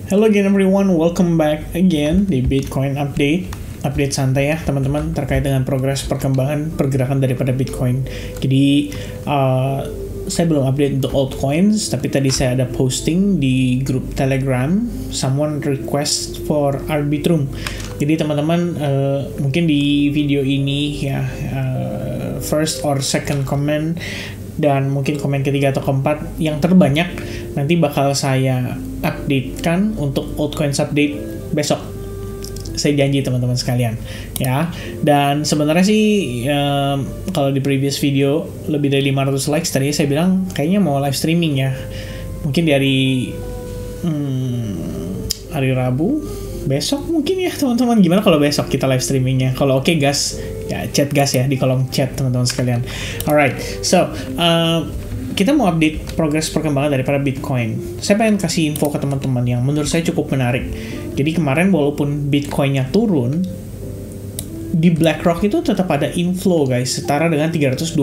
Hello again everyone, welcome back again di Bitcoin Update santai ya teman-teman terkait dengan progres perkembangan pergerakan daripada Bitcoin. Jadi saya belum update untuk altcoins, tapi tadi saya ada posting di grup Telegram, someone request for Arbitrum. Jadi teman-teman mungkin di video ini ya first or second comment dan mungkin komen ketiga atau keempat yang terbanyak nanti bakal saya updatekan untuk altcoins update besok. Saya janji teman-teman sekalian ya. Dan sebenarnya sih kalau di previous video lebih dari 500 likes tadi saya bilang kayaknya mau live streaming ya. Mungkin dari hari Rabu besok mungkin ya teman-teman. Gimana kalau besok kita live streamingnya? Kalau oke gas ya chat gas ya di kolom chat teman-teman sekalian. Alright, so kita mau update progres perkembangan daripada Bitcoin. Saya pengen kasih info ke teman-teman yang menurut saya cukup menarik. Jadi kemarin walaupun Bitcoinnya turun, di BlackRock itu tetap ada inflow guys, setara dengan 329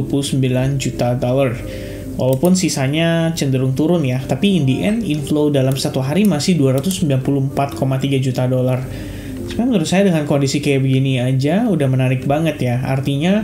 juta dolar. Walaupun sisanya cenderung turun ya, tapi in the end inflow dalam satu hari masih 294,3 juta dolar. Sebenarnya menurut saya dengan kondisi kayak begini aja udah menarik banget ya. Artinya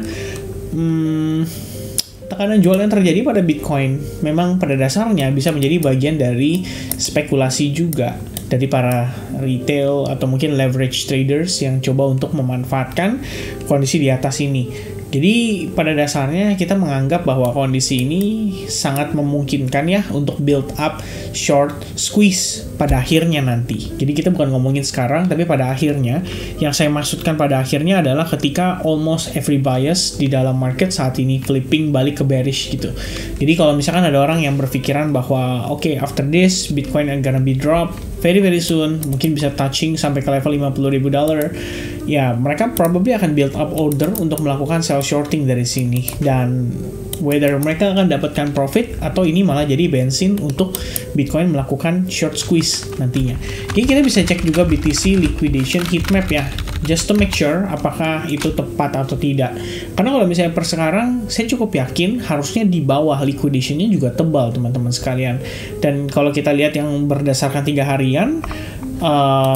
tekanan jual yang terjadi pada Bitcoin memang pada dasarnya bisa menjadi bagian dari spekulasi juga dari para retail atau mungkin leverage traders yang coba untuk memanfaatkan kondisi di atas ini. Jadi pada dasarnya kita menganggap bahwa kondisi ini sangat memungkinkan ya untuk build up short squeeze pada akhirnya nanti. Jadi kita bukan ngomongin sekarang, tapi pada akhirnya. Yang saya maksudkan pada akhirnya adalah ketika almost every bias di dalam market saat ini flipping balik ke bearish gitu. Jadi kalau misalkan ada orang yang berpikiran bahwa okay, after this Bitcoin gonna be drop very soon, mungkin bisa touching sampai ke level $50,000, ya mereka probably akan build up order untuk melakukan sell shorting dari sini, dan whether mereka akan dapatkan profit atau ini malah jadi bensin untuk Bitcoin melakukan short squeeze nantinya. Jadi kita bisa cek juga BTC liquidation heatmap ya, just to make sure apakah itu tepat atau tidak. Karena kalau misalnya per sekarang, saya cukup yakin harusnya di bawah liquidationnya juga tebal teman-teman sekalian. Dan kalau kita lihat yang berdasarkan 3 harian,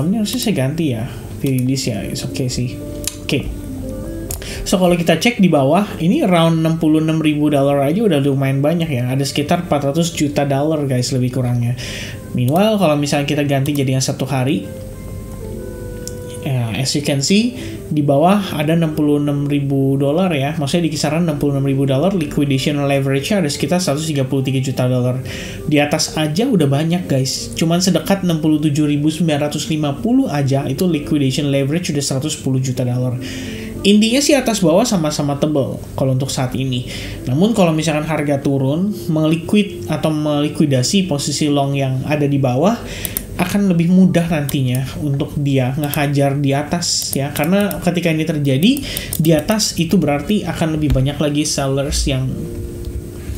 ini harusnya saya ganti ya, Viridis ya, it's okay sih. Oke. So kalau kita cek di bawah, ini around $66,000 aja udah lumayan banyak ya. Ada sekitar 400 juta dolar guys lebih kurangnya. Meanwhile kalau misalnya kita ganti jadi yang satu hari, ya, as you can see di bawah ada $66,000 ya. Maksudnya di kisaran $66,000, liquidation leverage-nya ada sekitar 133 juta dolar. Di atas aja udah banyak guys. Cuman sedekat 67.950 aja itu liquidation leverage udah 110 juta dolar. Intinya sih atas bawah sama-sama tebal kalau untuk saat ini. Namun kalau misalkan harga turun, melikuidasi posisi long yang ada di bawah akan lebih mudah nantinya untuk dia ngehajar di atas ya. Karena ketika ini terjadi di atas itu berarti akan lebih banyak lagi sellers yang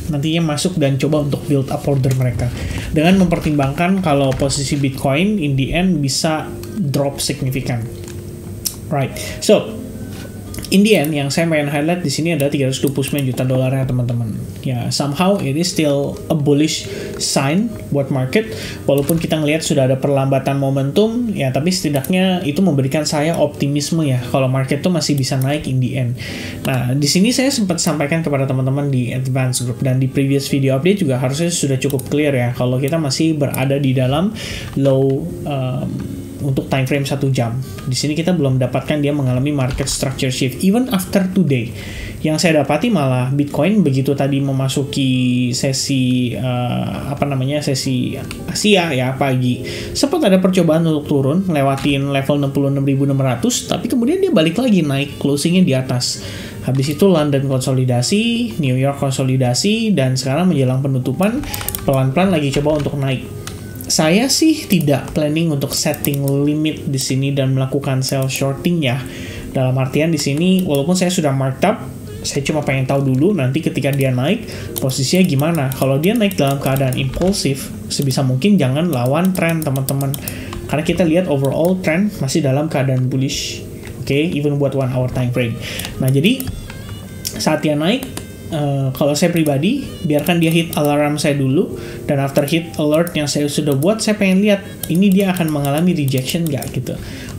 nantinya masuk dan coba untuk build up order mereka. Dengan mempertimbangkan kalau posisi Bitcoin in the end bisa drop signifikan. Right. So in the end, yang saya pengen highlight di sini adalah 329 juta dolar ya teman-teman. Ya, somehow it is still a bullish sign buat market. Walaupun kita ngelihat sudah ada perlambatan momentum, ya tapi setidaknya itu memberikan saya optimisme ya kalau market tuh masih bisa naik in the end. Nah, di sini saya sempat sampaikan kepada teman-teman di advance group dan di previous video update juga harusnya sudah cukup clear ya kalau kita masih berada di dalam low untuk time frame 1 jam. Di sini kita belum dapatkan dia mengalami market structure shift even after today. Yang saya dapati malah Bitcoin begitu tadi memasuki sesi sesi Asia ya pagi, sempat ada percobaan untuk turun lewatin level 66.600, tapi kemudian dia balik lagi naik, closingnya di atas. Habis itu London konsolidasi, New York konsolidasi, dan sekarang menjelang penutupan pelan-pelan lagi coba untuk naik. Saya sih tidak planning untuk setting limit di sini dan melakukan sell shorting ya. Dalam artian di sini walaupun saya sudah marked up, saya cuma pengen tahu dulu nanti ketika dia naik posisinya gimana. Kalau dia naik dalam keadaan impulsif, sebisa mungkin jangan lawan tren teman-teman. Karena kita lihat overall trend masih dalam keadaan bullish. Oke, even buat 1 hour time frame. Nah, jadi saat dia naik kalau saya pribadi, biarkan dia hit alarm saya dulu, dan after hit alert yang saya sudah buat, saya pengen lihat ini dia akan mengalami rejection nggak gitu.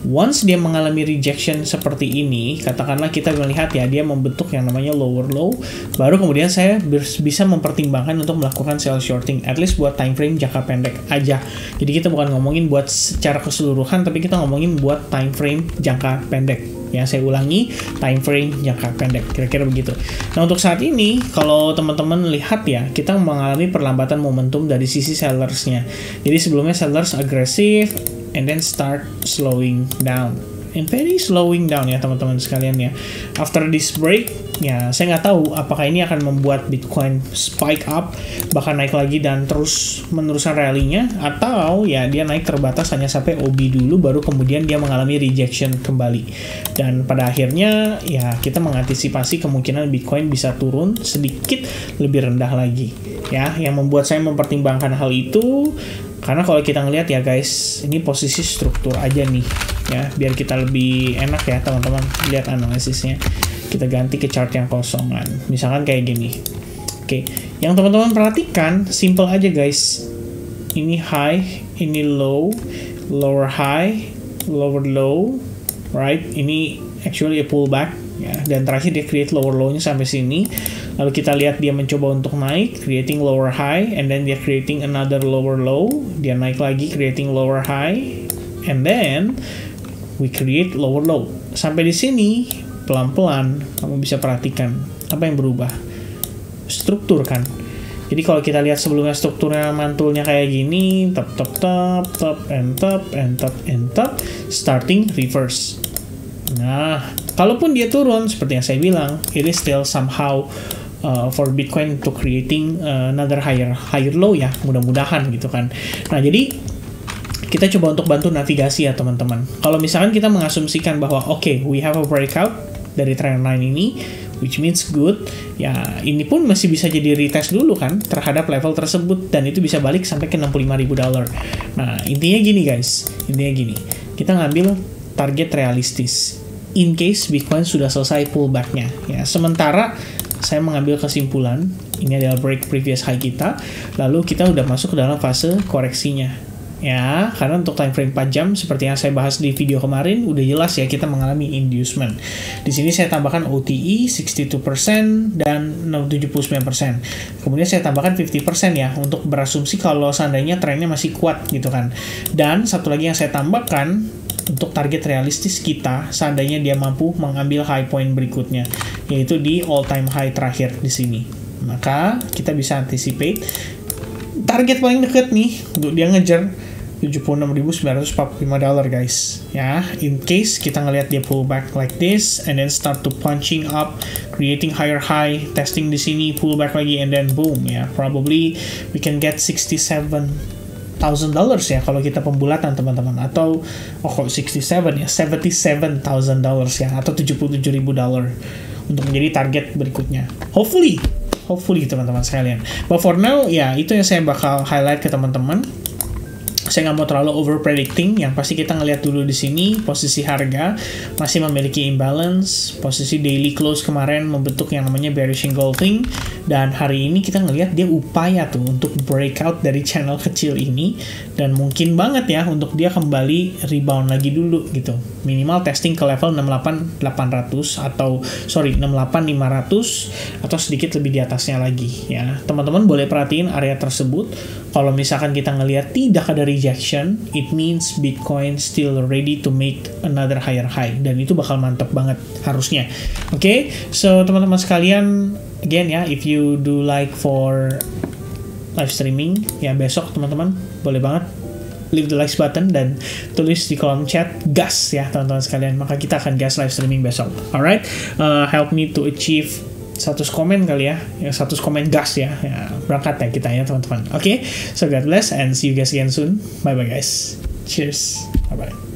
Once dia mengalami rejection seperti ini, katakanlah kita melihat ya dia membentuk yang namanya lower low, baru kemudian saya bisa mempertimbangkan untuk melakukan sell shorting, at least buat time frame jangka pendek aja. Jadi kita bukan ngomongin buat secara keseluruhan, tapi kita ngomongin buat time frame jangka pendek. Ya, saya ulangi, time frame jangka pendek, kira-kira begitu. Nah, untuk saat ini, kalau teman-teman lihat ya, kita mengalami perlambatan momentum dari sisi sellersnya. Jadi sebelumnya sellers agresif, and then start slowing down. And very slowing down ya teman-teman sekalian ya. After this break, ya saya nggak tahu apakah ini akan membuat Bitcoin spike up, bahkan naik lagi dan terus meneruskan rally-nya, atau ya dia naik terbatas hanya sampai OB dulu, baru kemudian dia mengalami rejection kembali. Dan pada akhirnya ya kita mengantisipasi kemungkinan Bitcoin bisa turun sedikit lebih rendah lagi. Ya, yang membuat saya mempertimbangkan hal itu, karena kalau kita ngelihat ya guys, ini posisi struktur aja nih ya, biar kita lebih enak ya teman-teman lihat analisisnya. Kita ganti ke chart yang kosongan, misalkan kayak gini. Oke, yang teman-teman perhatikan simple aja guys, ini high, ini low, lower high, lower low, right? Ini actually a pullback ya, dan terakhir dia create lower low-nya sampai sini. Lalu kita lihat dia mencoba untuk naik, creating lower high, and then dia creating another lower low, dia naik lagi, creating lower high, and then we create lower low. Sampai di sini, pelan-pelan, kamu bisa perhatikan apa yang berubah. Struktur kan. Jadi kalau kita lihat sebelumnya strukturnya mantulnya kayak gini, top, and top, and top, and top, starting reverse. Nah, kalaupun dia turun, seperti yang saya bilang, it is still somehow for Bitcoin to creating another higher low ya, mudah-mudahan gitu kan. Nah, jadi kita coba untuk bantu navigasi ya teman-teman. Kalau misalkan kita mengasumsikan bahwa okay, we have a breakout dari trend line ini, which means good, ya ini pun masih bisa jadi retest dulu kan terhadap level tersebut, dan itu bisa balik sampai ke $65.000. Nah, intinya gini guys, kita ngambil target realistis in case Bitcoin sudah selesai pullback-nya ya. Sementara saya mengambil kesimpulan ini adalah break previous high kita, lalu kita udah masuk ke dalam fase koreksinya ya, karena untuk time frame 4 jam seperti yang saya bahas di video kemarin udah jelas ya kita mengalami inducement. Di sini saya tambahkan OTE 62% dan 79%. Kemudian saya tambahkan 50% ya untuk berasumsi kalau seandainya trennya masih kuat gitu kan. Dan satu lagi yang saya tambahkan untuk target realistis kita seandainya dia mampu mengambil high point berikutnya, yaitu di all time high terakhir di sini. Maka kita bisa anticipate target paling deket nih untuk dia ngejar $76.945 guys ya, in case kita ngelihat dia pull back like this and then start to punching up, creating higher high, testing di sini, pull back lagi, and then boom ya, probably we can get $67,000 ya kalau kita pembulatan teman-teman, atau kok 67 ya, $77,000 ya, atau $77,000 untuk menjadi target berikutnya. Hopefully teman-teman sekalian. But for now ya itu yang saya bakal highlight ke teman-teman. Saya nggak mau terlalu over predicting. Yang pasti kita ngelihat dulu di sini posisi harga masih memiliki imbalance. Posisi daily close kemarin membentuk yang namanya bearish engulfing, dan hari ini kita ngelihat dia upaya tuh untuk breakout dari channel kecil ini, dan mungkin banget ya untuk dia kembali rebound lagi dulu gitu. Minimal testing ke level 68.800 atau 68.500 atau sedikit lebih di atasnya lagi ya. Teman-teman boleh perhatiin area tersebut. Kalau misalkan kita ngelihat tidak ada rejection, it means Bitcoin still ready to make another higher high, dan itu bakal mantap banget harusnya. Oke, so teman-teman sekalian, again ya, if you do like for live streaming ya besok teman-teman boleh banget leave the likes button dan tulis di kolom chat gas ya teman-teman sekalian, maka kita akan gas live streaming besok. Alright, help me to achieve 100 komen kali ya, 100 komen gas ya, berangkat ya kita ya teman-teman. Oke, so God bless and see you guys again soon. Bye bye guys, cheers, bye bye.